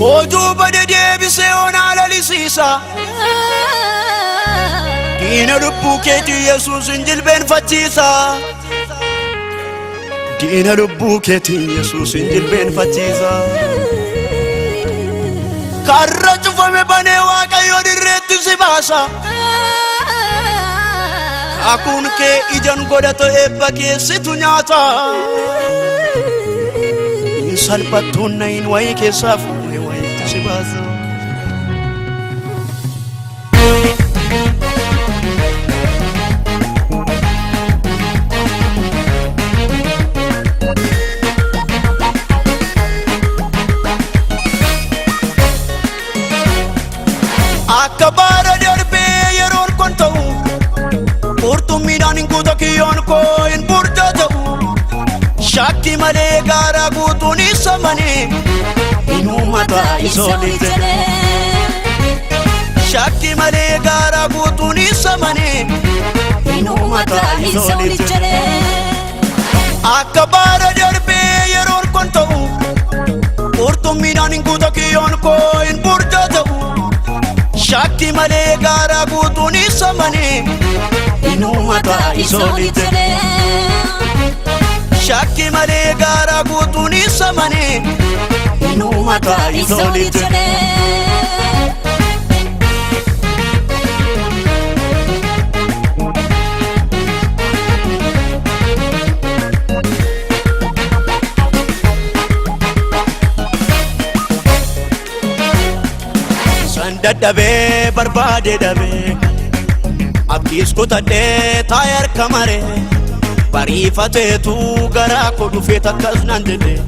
Otuu bade deebisee onaa lisiisa. Diina lubbuu keetii Yesuusin jilbeenfachiisa. Diina lubbuu keetii Yesuusin jilbeenfachiisa. Karra cufame banee Waaqayyo dirreetti si baasa. Akuun kee ijaan godhato eebba keessitu nyaata. Salphattuun nayin wayii keessaa fuudhee wayiitti si baasa. Akka baara darbee yeroon kun ta'u qurxummiidhaan hin guuta kiyyoon koo hin burjaa ta'u. Shakki malee gaara guutuun isa manee inumata isoolii jedhee. Shakki malee gaara guutuun isa manee inumata isoolii jedhee. Akka baara darbee yeroon kun ta'u qurxummiidhaan hin guuta kiyyoon koo hin burjaa ta'u. Shakki malee gaara guutuun isa manee inumata isoolii jedhee. Shakki malee gaara guutuun isa manee inumata isoolii jedhee. San dadhabee barbaade dhabee abdiis kutadhee taa'ee harka maree. Bariifateetu garaa koo dhufee takkas naan jedhee.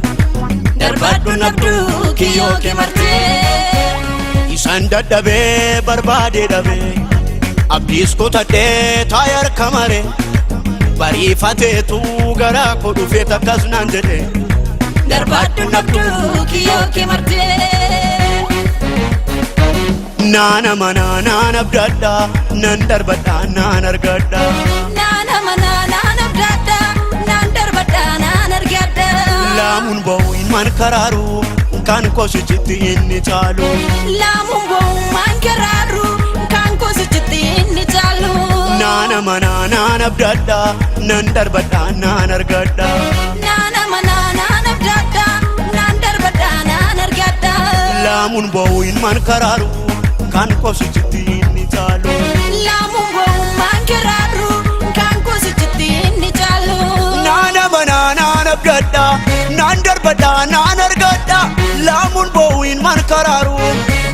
Darbadhu nabduu kiyyoo kee martee. Isaan dadhabee barbaade dhabee abdiis kutadhee taa'ee harka maree. Bariifateetu garaa koo dhufee takkas naan jedhee. Darbadhu nabduu kiyyoo kee martee. Naan amanaa naan abdadhaa naan darbadhaa naan argadhaa. Laamuun ba'uun man karaaru kan koosichitti inni caalu. Laamuun ba'uun man karaaru kan koosichitti inni caalu. Naan amanaa naan abdadhaa naan darbadhaa naan argadhaa. Naan amanaa naan abdadhaa naan darbadhaa naan argadhaa. Laamuun ba'uun man karaaru kan koosichitti inni caalu. Laamuun ba'uun man karaaru kan koosichitti inni caalu. Naan amanaa naan abdadhaa naan darbadhaa naan argadhaa. Laamuun ba'uun man karaaru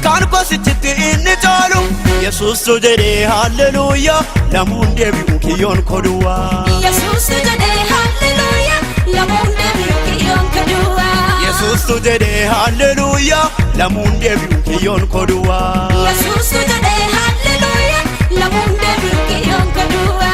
kan koosichitti inni caalu. Yesuustu jedhee haalleluuyaa lamuun deebi'u kiyyoon koduwaa. Yesuustu jedhee haalleluuyaa lamuun deebi'u kiyyoon koduwaa. Yesuustu jedhee haalleluuyaa lamuun deebi'u kiyyoon koduwaa. Yesuustu jedhee haalleluuyaa lamuun deebi'u kiyyoon koduwaa.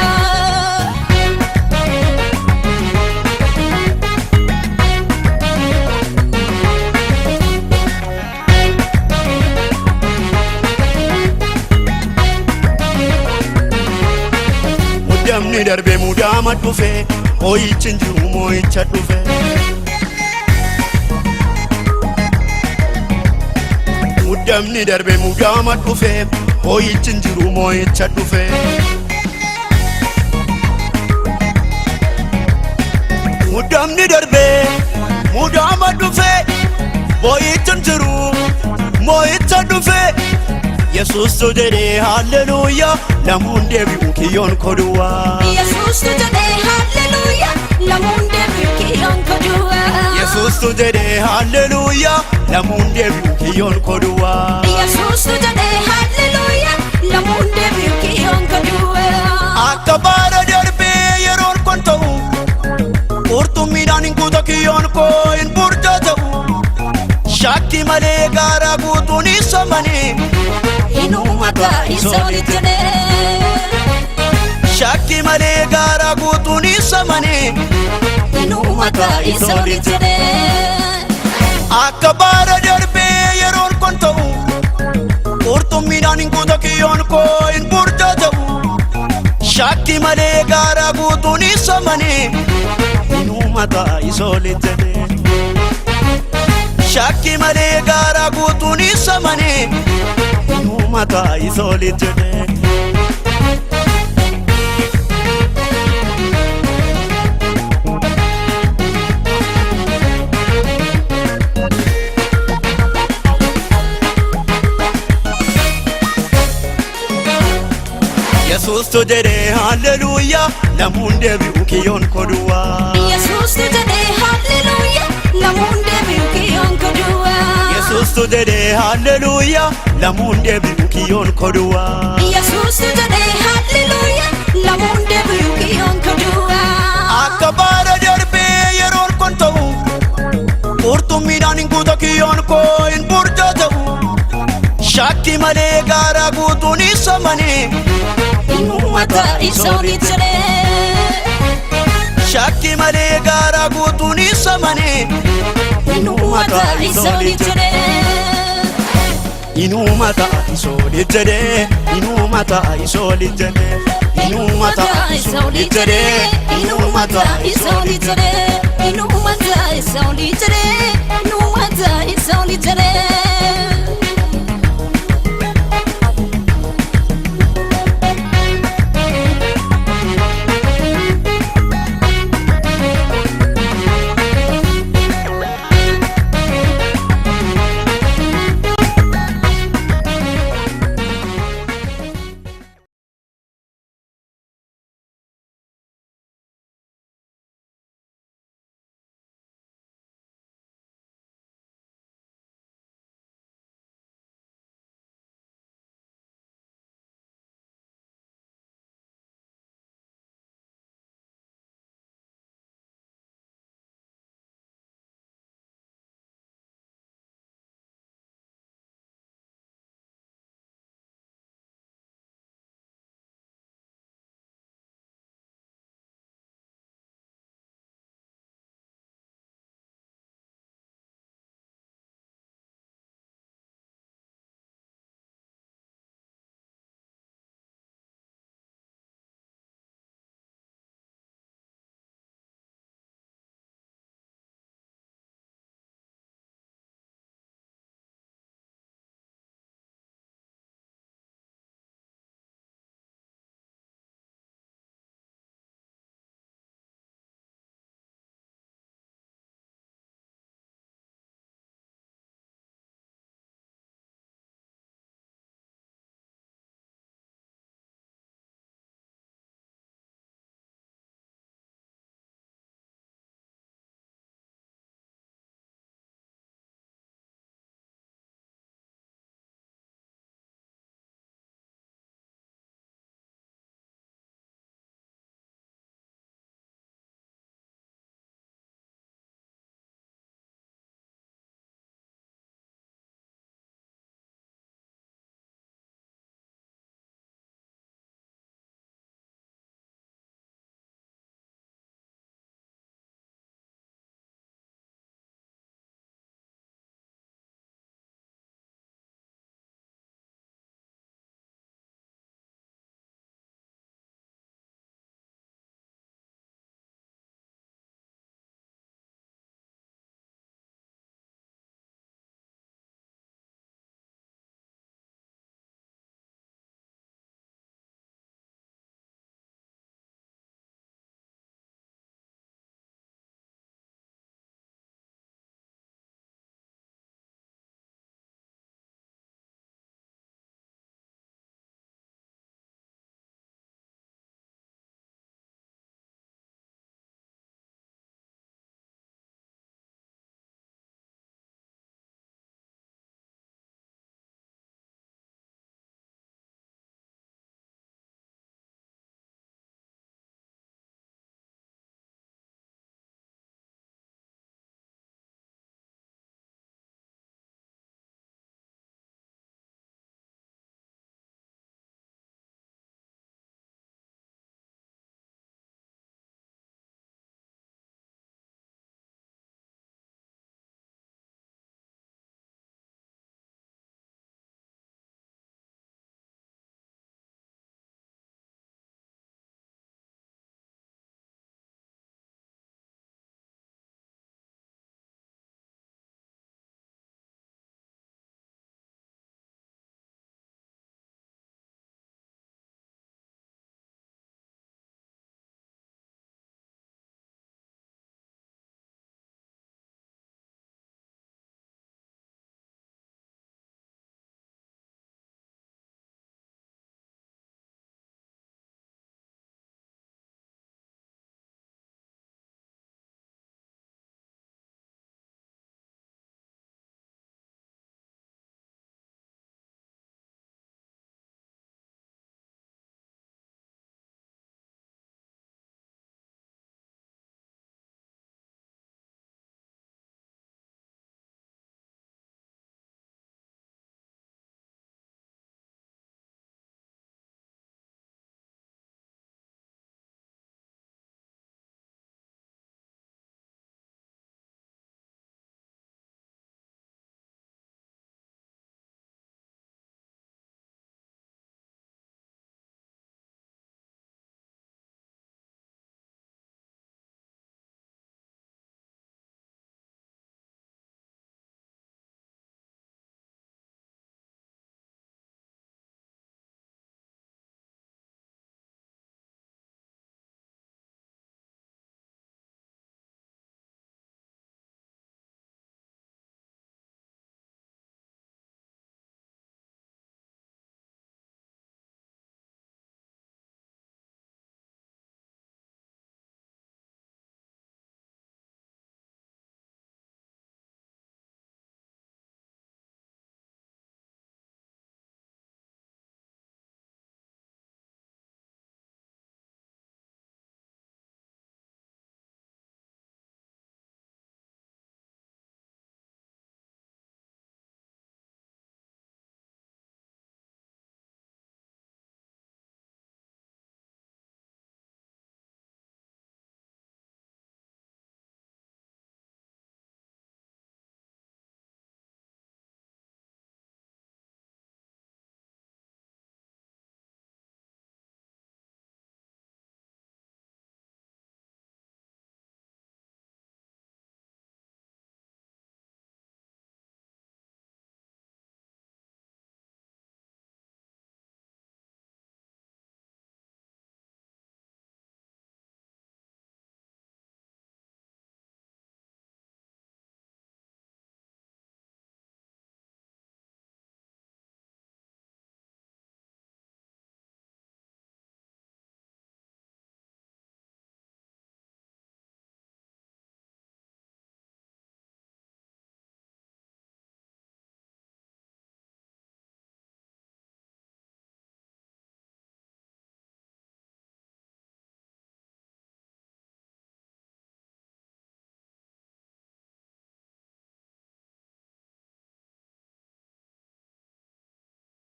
Mudamni darbee mudama dhufe moo'ichi hin jiru moo'icha dhufe. Mudamni darbee mudama dhufe moo'ichi hin jiru moo'icha dhufe. Mudamni darbee mudama dhufe moo'ichi hin jiru moo'icha dhufe. Yesuustu jedhee haalleluuyaa lamuun deebi'u kiyyoon koduwaa. Yesuustu jedhee haalleluuyaa lamuun deebi'u kiyyoon koduwaa. Yesuustu jedhee haalleluuyaa lamuun deebi'u kiyyoon koduwaa. Yesuustu jedhee haalleluuyaa lamuun deebi'u kiyyoon koduwaa. Akka baara darbee yeroon kun ta'u qurxummiidhaan hin guuta kiyyoon koo hin burjaa ta'u. Shakki malee gaara guutuun isa manee inumata isoolii jedhee. Shakki malee gaara guutuun isa manee inumata isoolii jedhee. Akka baara darbee yeroon kun ta'u qurxummiidhaan hin guuta kiyyoon koo hin burjaa ta'u. Shakki malee gaara guutuun isa manee inumata isoolii jedhee. shakki malee gaara guutuun isa manee inuma ta'i sooliit jedhee. Yesus tu jedhee hallelujah namuun deebi'u kiyyoon koduwaa. Yesus tu jedhee hallelujah namuun deebi'u kiyyoon koduwaa. Yesus tu jedhee hallelujah namuun deebi'u kiyyoon koduwaa. Yesus tu jedhee hallelujah namuun deebi'u kiyyoon koduwaa. Akka baara darbee yeroon kun ta'u qurxummiidhaan hin guuta kiyyoon koo hin burjata'u. Shakki malee gaara guutuun isa manee inuma ta'i sooliit jedhee. Shakki malee gaara guutuun isa manee inuma ta'i sooliit jedhee. Inuma ta'i sooliit jedhee. Inuma ta'i sooliit jedhee. Inuma ta'i sooliit jedhee. Inuma ta'i sooliit jedhee. Inuma ta'i sooliit jedhee. Inuma ta'i sooliit jedhee.